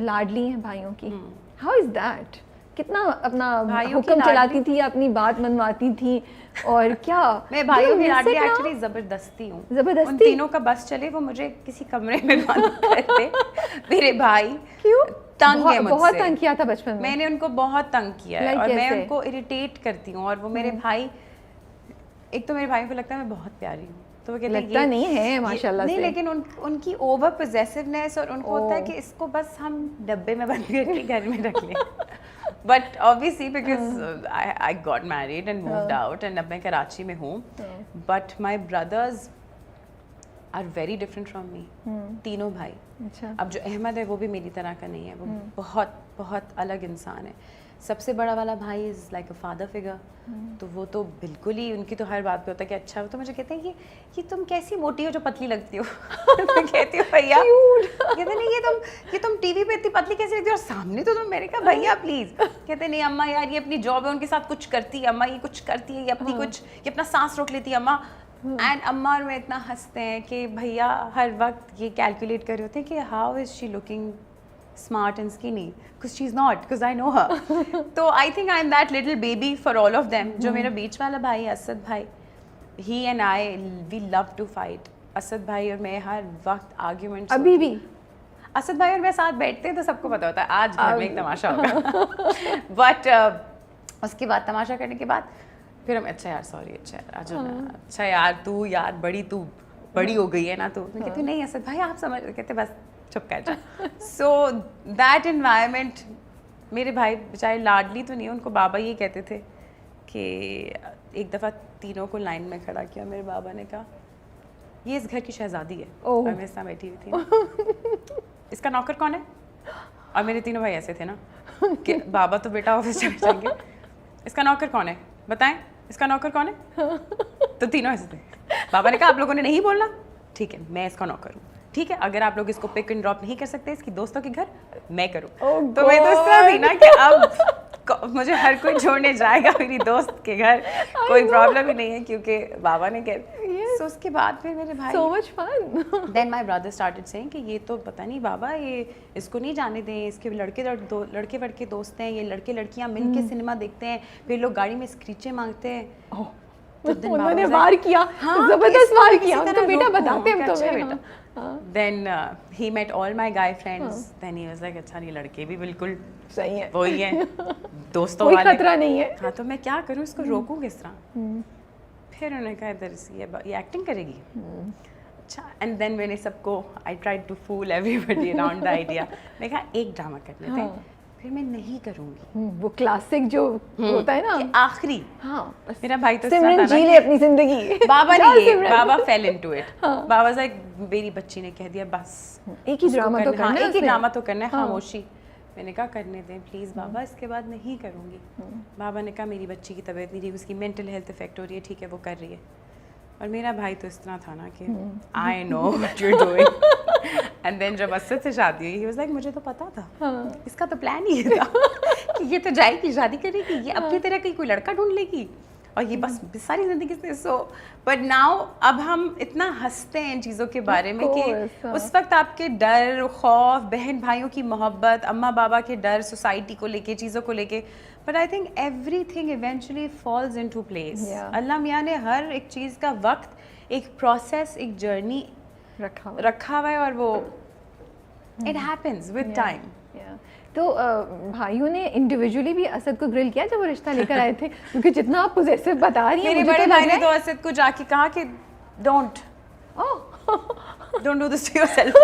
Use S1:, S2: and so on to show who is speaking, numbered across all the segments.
S1: लाडली हैं भाइयों की, हाउ इज दैट? कितना अपना
S2: भाइयों की
S1: हुक्म चलाती थी, अपनी बात मनवाती थी, और क्या
S2: मैं भाइयों की लाडली
S1: ना-
S2: एक्चुअली जबरदस्ती हूँ।
S1: जबरदस्ती?
S2: उन तीनों का बस चले वो मुझे किसी कमरे में बंद करते। मेरे भाई
S1: क्यों?
S2: तंग है मुझसे।
S1: बहुत तंग किया था बचपन में?
S2: मैंने उनको बहुत तंग किया है
S1: Like
S2: और मैं
S1: कैसे?
S2: उनको इरिटेट करती हूँ, और वो मेरे भाई, एक तो मेरे भाई को लगता है मैं बहुत प्यारी हूँ, तो वो कहते हैं
S1: लगता नहीं है माशाल्लाह
S2: नहीं,
S1: से।
S2: लेकिन उनकी ओवर पोजेसिवनेस, और उनको होता है कि इसको बस हम डब्बे में बंद करके घर में रख लें। But obviously because I got married and moved out, and अब मैं कराची में हूँ, but my brothers are very different from me, तीनों भाई।
S1: अच्छा।
S2: अब जो अहमद है वो भी मेरी तरह का नहीं है, वो बहुत बहुत अलग इंसान है। सबसे बड़ा वाला भाई is like a father figure, तो वो तो बिल्कुल ही, उनकी तो हर बात पे होता है कि अच्छा। वो तो मुझे कहते हैं कि तुम कैसी मोटी हो जो पतली लगती हो। मैं कहती हूँ भैया, कहते नहीं ये तुम टीवी पे इतनी पतली कैसे लगती हो और सामने तो तुम। मैंने कहा भैया प्लीज़। कहते नहीं अम्मा यार ये अपनी जॉब है, उनके साथ कुछ करती है अम्मा, ये कुछ करती है, ये अपनी कुछ, ये अपना सांस रोक लेती है अम्मा। एंड अम्मा और मैं इतना हंसते हैं कि भैया हर वक्त ये कैलकुलेट कर रहे होते हैं कि how is she looking smart and skinny, because she's not, because I know her. So I think I'm that little baby for all of them. जो मेरा बीच वाला भाई है असद भाई, he and I we love to fight. Asad भाई और मैं हर वक्त arguments
S1: अभी भी
S2: असद भाई और मैं साथ बैठते हैं तो सबको पता होता है आज घर में एक तमाशा होगा। बट उसके बाद तमाशा करने के बाद फिर हम अच्छा यार सॉरी, अच्छा यार आज अच्छा यार तू यार तू बड़ी हो गई है ना तू। मैं कहती हूँ नहीं असद भाई आप समझ, कहते बस चुप कर जा। सो दैट एनवायरनमेंट, मेरे भाई बेचारे लाडली तो नहीं, उनको बाबा ये कहते थे कि एक दफ़ा तीनों को लाइन में खड़ा किया, मेरे बाबा ने कहा ये इस घर की शहजादी है, और मैं साथ बैठी हुई थी, इसका नौकर कौन है? और मेरे तीनों भाई ऐसे थे ना कि बाबा तो बेटा ऑफिस चले जाएंगे, इसका नौकर कौन है बताएं, इसका नौकर कौन है? तो तीनों ऐसे थे। बाबा ने कहा आप लोगों ने नहीं बोलना, ठीक है मैं इसका नौकर हूँ, ठीक है अगर आप लोग इसको पिक एंड ड्रॉप नहीं कर सकते इसकी दोस्तों के घर, मैं करूँ। तो मैं तो इस तरह थी ना कि अब मुझे हर कोई छोड़ने जाएगा मेरी दोस्त के घर, कोई प्रॉब्लम ही नहीं है क्योंकि बाबा ने कहा। सो उसके बाद फिर मेरे भाई
S1: so much fun.
S2: Then my brother started saying कि ये तो पता नहीं बाबा ये इसको नहीं जाने दें, इसके लड़के वड़के दोस्त हैं, ये लड़के लड़कियाँ मिल के सिनेमा देखते हैं, फिर लोग गाड़ी में स्क्रीचें मांगते हैं।
S1: तो उन्होंने वार किया, जबरदस्त वार किया, तो बेटा बताते हम
S2: अच्छा
S1: तुम्हें।
S2: बेटा। Then he met all my guy friends. Then he was like अच्छा नहीं लड़के भी बिल्कुल
S1: सही है,
S2: वही है दोस्तों
S1: कोई
S2: वाले,
S1: खतरा नहीं है।
S2: हाँ तो मैं क्या करूँ इसको रोकूँ किस तरह? फिर उन्होंने कहा इधर से ये एक्टिंग करेगी, अच्छा। एंड देन मैंने सबको I tried to fool everybody around the idea. मैं कहा एक ड्रामा कर लेते हैं, फिर मैं नहीं करूँगी।
S1: वो क्लासिक जो होता है ना
S2: आखिरी,
S1: हाँ
S2: मेरा भाई तो
S1: सिमरन जी ले अपनी जिंदगी।
S2: बाबा नहीं, बाबा फेल इनटू इट। बाबा लाइक मेरी बच्ची ने कह दिया बस
S1: एक ही ड्रामा तो करना है,
S2: एक ही ड्रामा तो करना है, खामोशी। मैंने कहा करने दें प्लीज़ बाबा, इसके बाद नहीं करूँगी। बाबा ने कहा मेरी बच्ची की तबीयत नहीं ठीक, उसकी मेंटल हेल्थ इफेक्ट हो रही है, ठीक है वो कर रही है। और मेरा भाई तो इस तरह था ना कि I know what you are doing. And then जब असद से शादी हुई, ही वाज लाइक मुझे तो पता था, इसका तो प्लान ही था कि ये तो जाएगी शादी करेगी, ये अपनी तरह की कोई लड़का ढूंढ लेगी और ये बस सारी जिंदगी से। सो बट नाउ अब हम इतना हंसते हैं इन चीज़ों के बारे में कि उस वक्त आपके डर, खौफ, बहन भाइयों की मोहब्बत, अम्मा बाबा के डर, सोसाइटी को लेके, चीज़ों को लेके, but I think everything eventually falls into place. Allah मियाँ ने हर एक चीज़ का वक्त, एक प्रोसेस, एक जर्नी रखा हुआ है, और वो इट हैपेंस विद टाइम।
S1: तो भाइयों ने इंडिविजुअली भी असद को ग्रिल किया जब वो रिश्ता लेकर आए थे? क्योंकि जितना आप पॉजिटिव बता रही हैं,
S2: मेरे बड़े भाई ने तो असद को जाके कहा कि don't do this to yourself.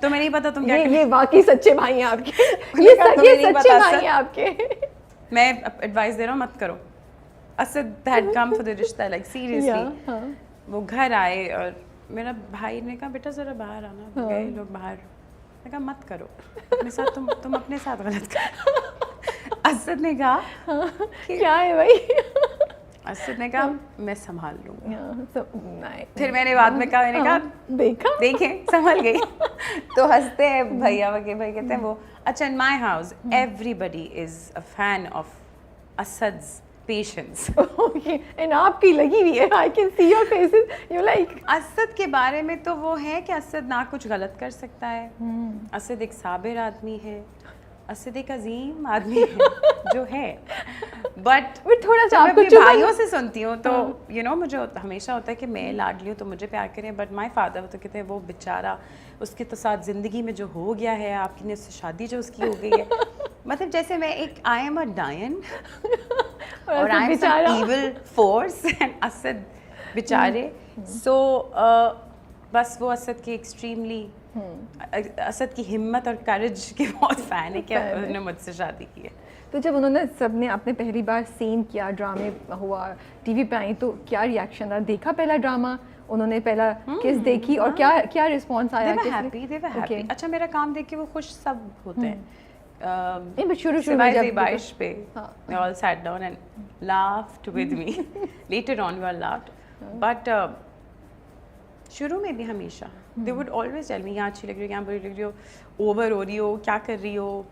S2: तुम्हें नहीं पता तुम क्या
S1: ये वाकई सच्चे भाई हैं आपके, ये सच्चे भाई हैं आपके।
S2: मैं एडवाइस दे रहा हूँ मत करो। Asad had come for the रिश्ता, लाइक सीरियसली। वो घर आए और मेरा भाई ने कहा बेटा जरा बाहर आना, गए लोग बाहर, मैं कहा मत करो अपने साथ, तुम अपने साथ गलत करो। असद ने कहा
S1: क्या है भाई?
S2: असद ने कहा मैं संभाल लूँगा। फिर मैंने बाद में कहा, मैंने कहा देखें संभल गई। तो हंसते हैं भैया वगैरह, भाई कहते हैं वो अच्छा in my house everybody is a fan of Asad's patience.
S1: Okay, and आपकी लगी हुई है, I can see your faces, you like.
S2: Asad के बारे में तो वो है कि असद ना कुछ गलत कर सकता है, असद एक साबिर आदमी है, असद एक अजीम आदमी है जो है। बट
S1: थोड़ा सा
S2: मैं
S1: आपको
S2: अपने भाइयों से सुनती हूँ तो यू नो मुझे हमेशा होता है कि मैं लाडली हूँ तो मुझे प्यार करें, बट माय फादर तो कहते हैं वो बेचारा, उसके तो साथ ज़िंदगी में जो हो गया है, आपकी ने उससे शादी जो उसकी हो गई है, मतलब जैसे मैं एक आई एम अ डायन और I am some evil force and Asad बेचारे। सो बस वो असद की एक्सट्रीमली असद की हिम्मत और करेज के बहुत फ़ैन है कि उन्होंने मुझसे शादी की है।
S1: तो जब उन्होंने सबने आपने पहली बार सीन किया, ड्रामे हुआ, टीवी पे आई, तो क्या रिएक्शन था? देखा पहला ड्रामा, उन्होंने पहला किस देखी और क्या क्या रिस्पॉन्स आया?
S2: They were happy. अच्छा मेरा काम देख के वो खुश सब होते हैं।
S1: नहीं, बट शुरू में जब
S2: बारिश पे they all sat down and laughed with me. Later on we all laughed. But शुरू में भी हमेशा they would always tell me यहाँ अच्छी लग रही हो, यहाँ बुरी लग रही हो, ओवर हो रही हो, क्या कर रही हो।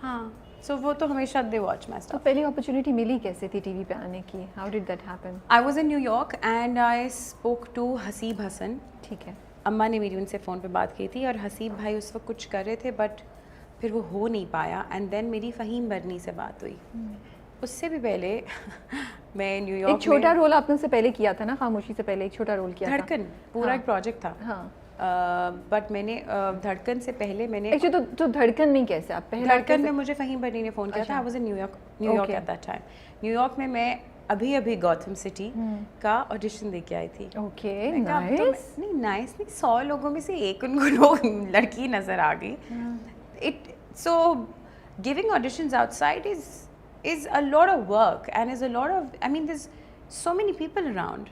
S2: हाँ, so वो तो हमेशा they watch my stuff.
S1: तो पहली अपॉर्चुनिटी मिली कैसे थी टीवी पे आने की? How did that happen?
S2: I was in New York and I spoke to Haseeb Hasan.
S1: ठीक है।
S2: अम्मा ने मेरी उनसे फ़ोन पे बात की थी और हसीब भाई उस वक्त कुछ कर रहे थे बट फिर वो हो नहीं पाया, एंड देन मेरी फ़हीम बरनी से बात हुई। उससे भी पहले मैं न्यूयॉर्क
S1: एक छोटा रोल आपने उससे पहले किया था ना, खामोशी से पहले एक छोटा रोल किया था।
S2: धड़कन पूरा एक प्रोजेक्ट था।
S1: हाँ।
S2: बट मैंने धड़कन से पहले मैंने
S1: एक्चुअली तो धड़कन में कैसे आप पहले?
S2: धड़कन में मुझे फ़हीम बरनी ने फ़ोन किया था। I was in New York at that time. New York में मैं अभी गौतम सिटी का ऑडिशन दे के आई थी।
S1: Okay,
S2: nice. नहीं नाइस नहीं, 100 लोगों में से एक उनको लड़की नज़र आ गई। It so giving auditions outside is a lot of work and is a lot of, I mean there's so many people around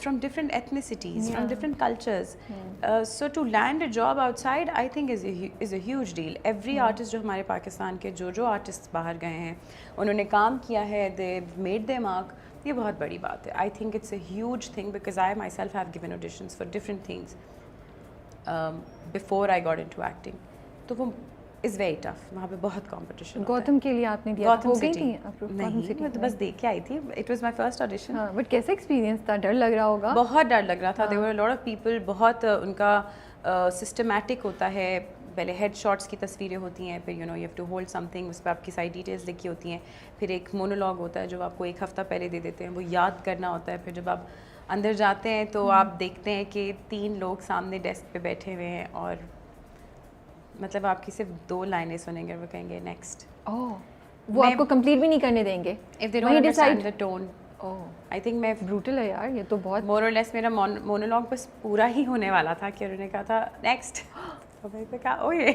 S2: from different ethnicities, from different cultures. So to land a job outside I think is a huge deal. Every artist जो हमारे पाकिस्तान के जो artists बाहर गए हैं उन्होंने काम किया है, they've made their mark, ये बहुत बड़ी बात है। I think it's a huge thing because I myself have given auditions for different things before I got into acting. तो वो is very tough, वहाँ पे बहुत competition।
S1: गौतम के लिए आपने दिया?
S2: गौतम
S1: हो गई
S2: सिटी
S1: थी?
S2: नहीं, मैं तो बस देख के आई थी। It was my first audition।
S1: हाँ, बट कैसा एक्सपीरियंस था? डर लग रहा होगा?
S2: बहुत डर लग रहा था। There were a lot of people, बहुत उनका सिस्टमेटिक होता है। पहले हेड शॉट्स की तस्वीरें होती हैं, फिर you know you have to hold something, उस पर आपकी सारी डिटेल्स लिखी होती हैं, फिर एक मोनोलॉग होता है जो आपको एक हफ़्ता पहले दे देते हैं, वो याद करना होता है। फिर जब आप अंदर जाते हैं तो आप देखते हैं कि 3 लोग सामने डेस्क पे बैठे हुए हैं और मतलब आपकी सिर्फ 2 लाइनें सुनेंगे और वो कहेंगे नेक्स्ट।
S1: वो आपको कंप्लीट भी नहीं करने देंगे
S2: if they don't understand the tone. I think मैं
S1: ब्रूटल है यार, ये तो बहुत
S2: मोर और लेस मेरा मोनोलॉग बस पूरा ही होने वाला था कि उन्होंने कहा था नेक्स्ट, तो मैंने कहा ओह ये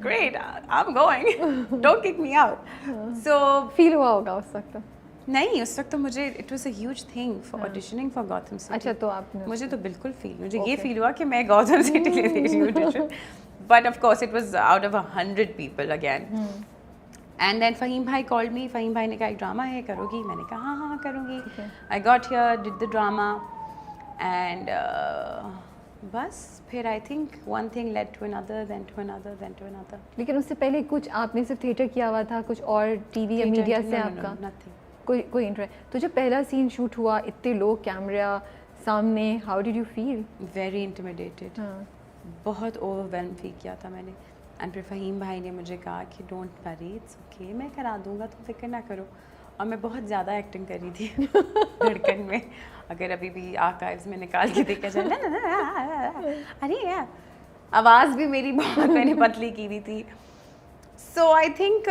S2: great, I am going, don't kick me out. So
S1: feel हुआ होगा उस वक्त?
S2: नहीं, उस वक्त तो मुझे it was a huge thing for auditioning for Gautam city.
S1: अच्छा, तो आपने
S2: मुझे तो बिल्कुल मुझे ये फील हुआ कि मैं गौतम सिटी ले रही हूँ audition, but of course it was out of 100 people again. And then Fahim भाई कॉल्ड मी, फ़हीम भाई ने कहा एक ड्रामा है, करोगी? मैंने कहा हाँ करूँगी। I got here, did the drama and बस फिर I think one thing led to another, then to another, then to another.
S1: लेकिन उससे पहले कुछ आपने सिर्फ थिएटर किया हुआ था, कुछ और टीवी या मीडिया से आपका कोई इंटरेस्ट? तो जब पहला सीन शूट हुआ, इतने लोग कैमरा सामने, how did you feel?
S2: Very intimidated, बहुत ओवरवेल्म फील किया था मैंने। एंड फिर फ़हीम भाई ने मुझे कहा कि डोंट वरी, इट्स ओके, मैं करा दूंगा, तुम फिक्र ना करो। और मैं बहुत ज़्यादा एक्टिंग करी थी धड़कन में, अगर अभी भी आर्काइव्स में निकाल के देखा जाए ना, अरे यार आवाज़ भी मेरी बहुत मैंने पतली की हुई थी। सो आई थिंक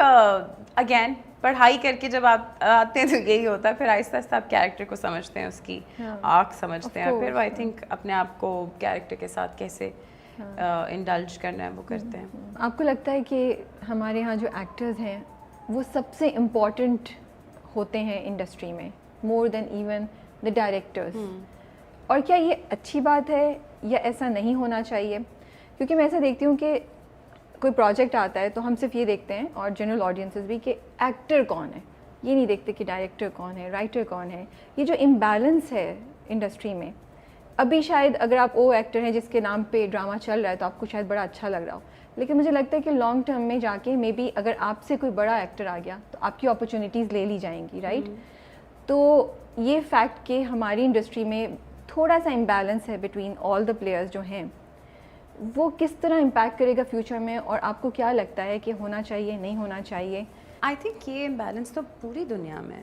S2: अगेन पढ़ाई करके जब आप आते हैं तो यही होता है, फिर आहिस्ता आहिस्ता आप कैरेक्टर को समझते हैं, उसकी आर्क समझते हैं, फिर आई थिंक अपने आप को कैरेक्टर के साथ कैसे इंडल्ज करना है वो करते हैं।
S1: आपको लगता है कि हमारे यहाँ जो एक्टर्स हैं वो सबसे इम्पॉर्टेंट होते हैं इंडस्ट्री में, more than even the directors? और क्या ये अच्छी बात है या ऐसा नहीं होना चाहिए? क्योंकि मैं ऐसा देखती हूँ कि कोई प्रोजेक्ट आता है तो हम सिर्फ ये देखते हैं, और जनरल ऑडियंसेस भी, कि एक्टर कौन है, ये नहीं देखते कि डायरेक्टर कौन है, राइटर कौन है। ये जो इम्बैलेंस है इंडस्ट्री में, अभी शायद अगर आप वो एक्टर हैं जिसके नाम पे ड्रामा चल रहा है तो आपको शायद बड़ा अच्छा लग रहा हो, लेकिन मुझे लगता है कि लॉन्ग टर्म में जाके मे बी अगर आपसे कोई बड़ा एक्टर आ गया तो आपकी अपॉर्चुनिटीज़ ले ली जाएंगी, राइट? तो ये फैक्ट कि हमारी इंडस्ट्री में थोड़ा सा इम्बैलेंस है बिटवीन ऑल द प्लेयर्स जो हैं, वो किस तरह इम्पैक्ट करेगा फ्यूचर में, और आपको क्या लगता है कि होना चाहिए नहीं होना चाहिए?
S2: आई थिंक ये इम्बैलेंस तो पूरी दुनिया में है,